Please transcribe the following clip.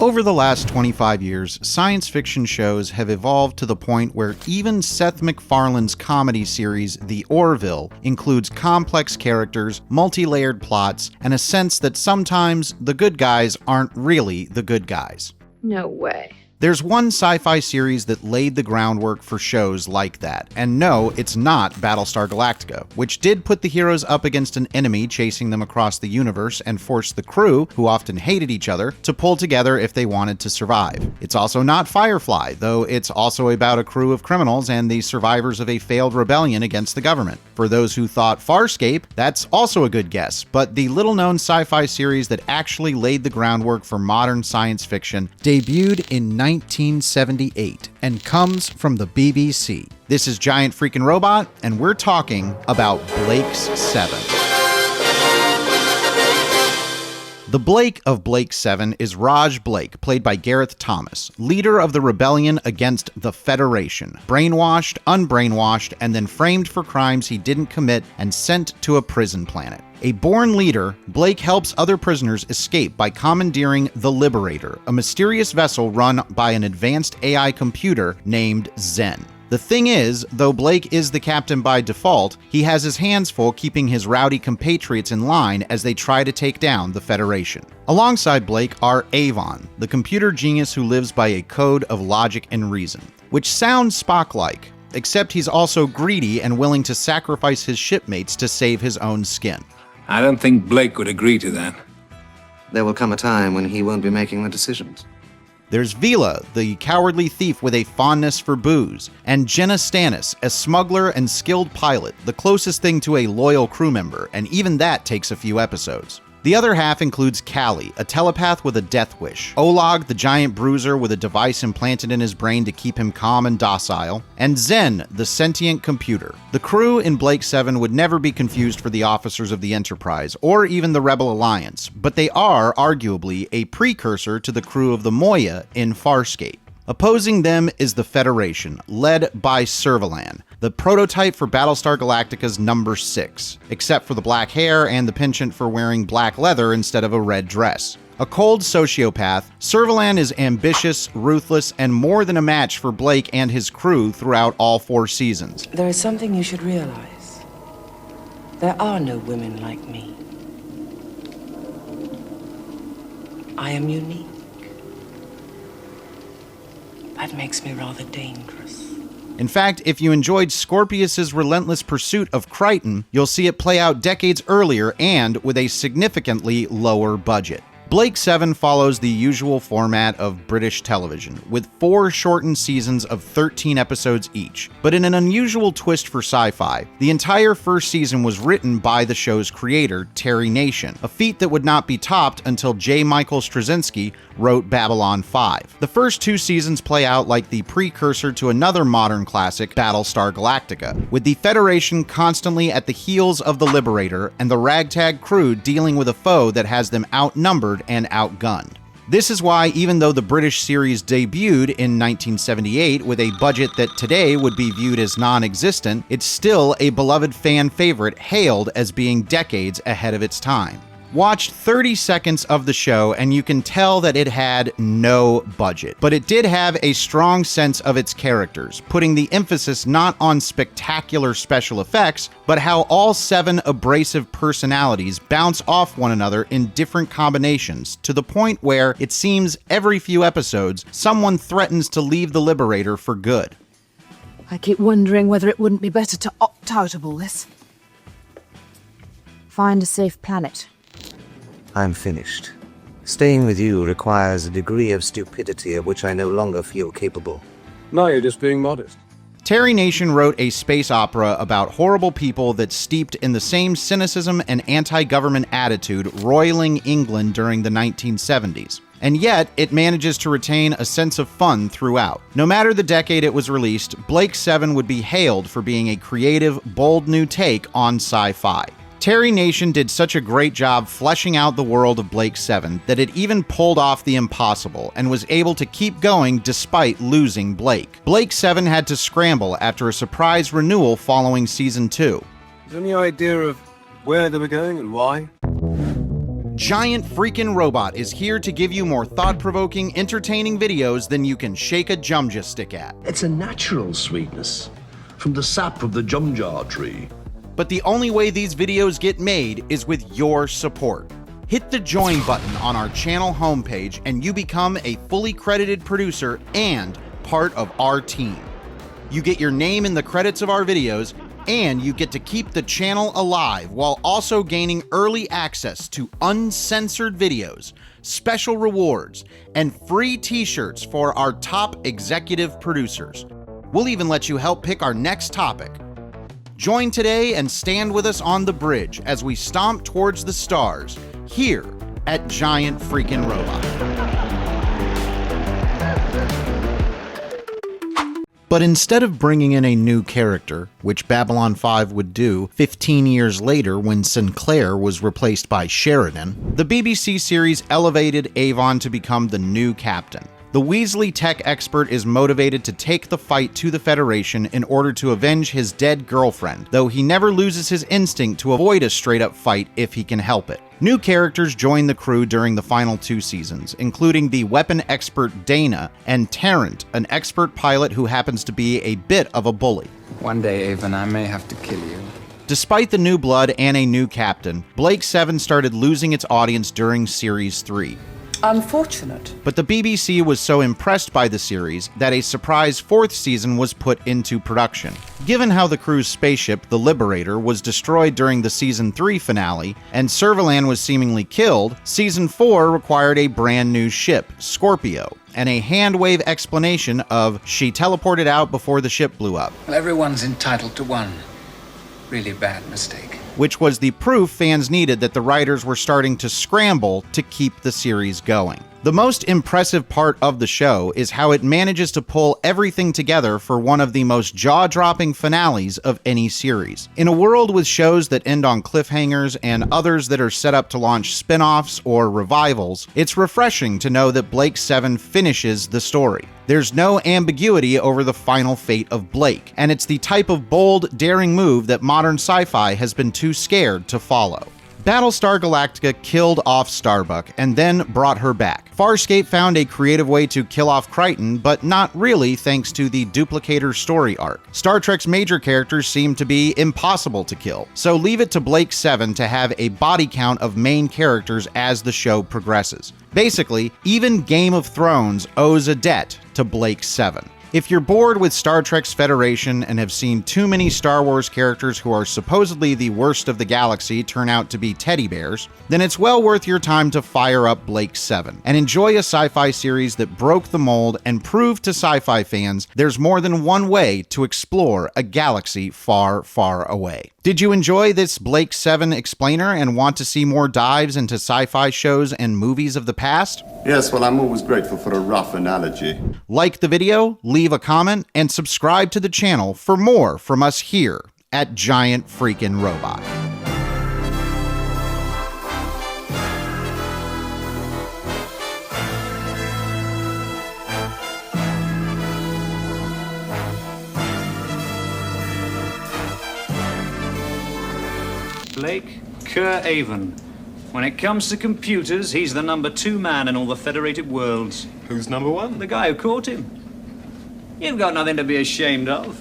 Over the last 25 years, science fiction shows have evolved to the point where even Seth MacFarlane's comedy series, The Orville, includes complex characters, multi-layered plots, and a sense that sometimes the good guys aren't really the good guys. No way. There's one sci-fi series that laid the groundwork for shows like that, and no, it's not Battlestar Galactica, which did put the heroes up against an enemy chasing them across the universe and forced the crew, who often hated each other, to pull together if they wanted to survive. It's also not Firefly, though it's also about a crew of criminals and the survivors of a failed rebellion against the government. For those who thought Farscape, that's also a good guess, but the little-known sci-fi series that actually laid the groundwork for modern science fiction debuted in 1978 and comes from the BBC. This is Giant Freakin' Robot, and we're talking about Blake's 7. The Blake of Blake's 7 is Raj Blake, played by Gareth Thomas, leader of the rebellion against the Federation, brainwashed, unbrainwashed, and then framed for crimes he didn't commit and sent to a prison planet. A born leader, Blake helps other prisoners escape by commandeering the Liberator, a mysterious vessel run by an advanced AI computer named Zen. The thing is, though Blake is the captain by default, he has his hands full keeping his rowdy compatriots in line as they try to take down the Federation. Alongside Blake are Avon, the computer genius who lives by a code of logic and reason, which sounds Spock-like, except he's also greedy and willing to sacrifice his shipmates to save his own skin. I don't think Blake would agree to that. There will come a time when he won't be making the decisions. There's Vila, the cowardly thief with a fondness for booze, and Jenna Stannis, a smuggler and skilled pilot, the closest thing to a loyal crew member, and even that takes a few episodes. The other half includes Callie, a telepath with a death wish, Olag, the giant bruiser with a device implanted in his brain to keep him calm and docile, and Zen, the sentient computer. The crew in Blake 7 would never be confused for the officers of the Enterprise, or even the Rebel Alliance, but they are, arguably, a precursor to the crew of the Moya in Farscape. Opposing them is the Federation, led by Servalan, the prototype for Battlestar Galactica's number 6, except for the black hair and the penchant for wearing black leather instead of a red dress. A cold sociopath, Servalan is ambitious, ruthless, and more than a match for Blake and his crew throughout all 4 seasons. There is something you should realize. There are no women like me. I am unique. That makes me rather dangerous. In fact, if you enjoyed Scorpius's relentless pursuit of Crichton, you'll see it play out decades earlier and with a significantly lower budget. Blake 7 follows the usual format of British television, with 4 shortened seasons of 13 episodes each. But in an unusual twist for Sci-Fi, the entire first season was written by the show's creator, Terry Nation, a feat that would not be topped until J. Michael Straczynski wrote Babylon 5. The first 2 seasons play out like the precursor to another modern classic, Battlestar Galactica, with the Federation constantly at the heels of the Liberator and the ragtag crew dealing with a foe that has them outnumbered and outgunned. This is why, even though the British series debuted in 1978 with a budget that today would be viewed as non-existent, it's still a beloved fan favorite hailed as being decades ahead of its time. Watch 30 seconds of the show and you can tell that it had no budget, but it did have a strong sense of its characters, putting the emphasis not on spectacular special effects, but how all 7 abrasive personalities bounce off one another in different combinations, to the point where it seems every few episodes someone threatens to leave the Liberator for good. I keep wondering whether it wouldn't be better to opt out of all this. Find a safe planet. I'm finished. Staying with you requires a degree of stupidity of which I no longer feel capable. No, you're just being modest. Terry Nation wrote a space opera about horrible people that steeped in the same cynicism and anti-government attitude roiling England during the 1970s. And yet, it manages to retain a sense of fun throughout. No matter the decade it was released, Blake 7 would be hailed for being a creative, bold new take on sci-fi. Terry Nation did such a great job fleshing out the world of Blake 7 that it even pulled off the impossible and was able to keep going despite losing Blake. Blake 7 had to scramble after a surprise renewal following season 2. Is there any idea of where they were going and why? Giant Freaking Robot is here to give you more thought-provoking, entertaining videos than you can shake a jumja stick at. It's a natural sweetness from the sap of the jumjar tree. But the only way these videos get made is with your support. Hit the join button on our channel homepage and you become a fully credited producer and part of our team. You get your name in the credits of our videos, and you get to keep the channel alive while also gaining early access to uncensored videos, special rewards, and free t-shirts for our top executive producers. We'll even let you help pick our next topic. Join today and stand with us on the bridge as we stomp towards the stars here at Giant Freaking Robot. But instead of bringing in a new character, which Babylon 5 would do 15 years later when Sinclair was replaced by Sheridan, the BBC series elevated Avon to become the new captain. The Weasley tech expert is motivated to take the fight to the Federation in order to avenge his dead girlfriend, though he never loses his instinct to avoid a straight-up fight if he can help it. New characters join the crew during the final 2 seasons, including the weapon expert Dana and Tarrant, an expert pilot who happens to be a bit of a bully. One day, Avon, I may have to kill you. Despite the new blood and a new captain, Blake 7 started losing its audience during Series 3. Unfortunate. But the BBC was so impressed by the series that a surprise 4th season was put into production. Given how the crew's spaceship, the Liberator, was destroyed during the Season 3 finale, and Servalan was seemingly killed, Season 4 required a brand new ship, Scorpio, and a hand-wave explanation of she teleported out before the ship blew up. Well, everyone's entitled to one really bad mistake. Which was the proof fans needed that the writers were starting to scramble to keep the series going. The most impressive part of the show is how it manages to pull everything together for one of the most jaw-dropping finales of any series. In a world with shows that end on cliffhangers and others that are set up to launch spin-offs or revivals, it's refreshing to know that Blake 7 finishes the story. There's no ambiguity over the final fate of Blake, and it's the type of bold, daring move that modern sci-fi has been too scared to follow. Battlestar Galactica killed off Starbuck and then brought her back. Farscape found a creative way to kill off Crichton, but not really thanks to the Duplicator story arc. Star Trek's major characters seem to be impossible to kill, so leave it to Blake 7 to have a body count of main characters as the show progresses. Basically, even Game of Thrones owes a debt to Blake 7. If you're bored with Star Trek's Federation and have seen too many Star Wars characters who are supposedly the worst of the galaxy turn out to be teddy bears, then it's well worth your time to fire up Blake 7 and enjoy a sci-fi series that broke the mold and proved to sci-fi fans there's more than one way to explore a galaxy far, far away. Did you enjoy this Blake 7 explainer and want to see more dives into sci-fi shows and movies of the past? Yes, well, I'm always grateful for a rough analogy. Like the video, leave a comment, and subscribe to the channel for more from us here at Giant Freaking Robot. Blake Kerr Avon. When it comes to computers, he's the number 2 man in all the Federated Worlds. Who's number 1? The guy who caught him. You've got nothing to be ashamed of.